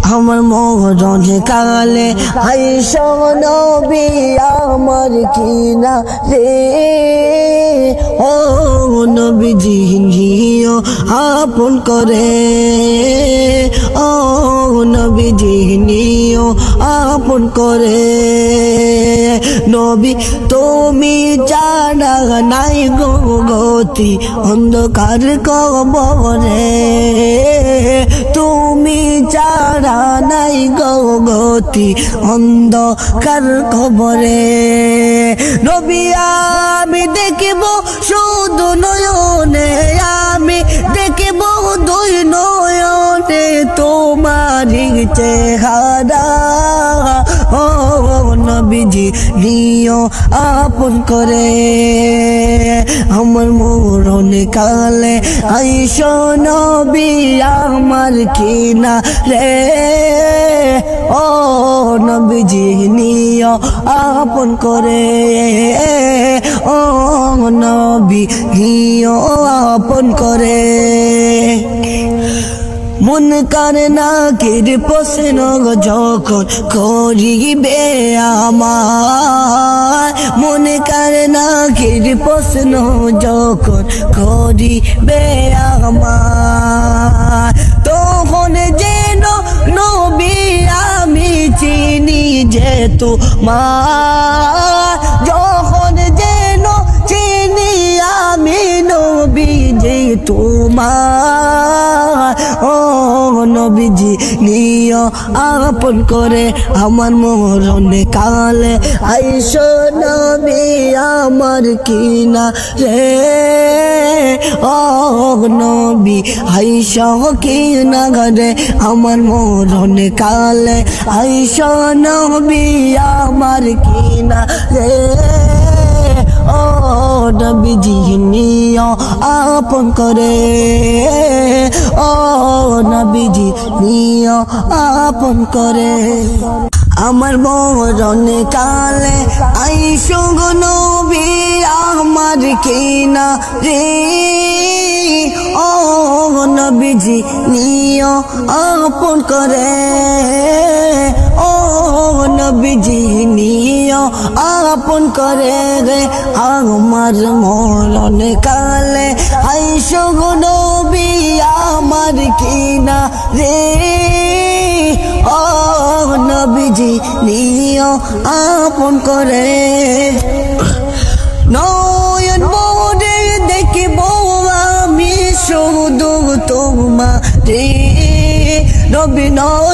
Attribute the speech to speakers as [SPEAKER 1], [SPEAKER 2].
[SPEAKER 1] আমার মরণ কালে আইসো নবী আমার কিনা রে ও নবীজি নিও আপন করে ও নবীজি নিও আপন করে নবী তুমি জানা নাই গো গতি অন্ধকার কবরে তুমি জানা নাই গো গতি অন্ধকার কবরে নবী আমি দেখিব শুধু নয়নে আমি দেখিব দুই নয়নে তোমারি চেহারা ও নবীজি নিও আপন করে আমার মরণ কালে আইসো নবী আমার কিনা রে ও নবীজি নিও আপন করে ও নবী নিও আপন করে মন কারে না কির প্রশ্ন যখন করিবে আমার মন কারে না কির প্রশ্ন যখন করিবে আমার তখন যেন নবী আমি চিনি যে তোমার যখন যেন চিনি আমি নবী যে তোমার ও নবীজি নিও আপন করে আমার মরণ কালে আইসো নবী আমার কিনা রে ও নবী আইসো কিনা ঘরে আমার মরণ কালে আইসো নবী আমার কিনা রে ও নবীজি নিও আপন করে ও নবীজি নিও আপন করে আমার মরণ কালে আইসো গো নবী আমার কিনা রে ও নবীজি নিও আপন করে ও নবীজি নিও আপন করে রে আমার মরণ কালে আইসো গো নবী আমার কিনা রে ও নবীজি নিও আপন করে নয়ন মোরে দেখিব আমি শুধু তোমারে নবী নয়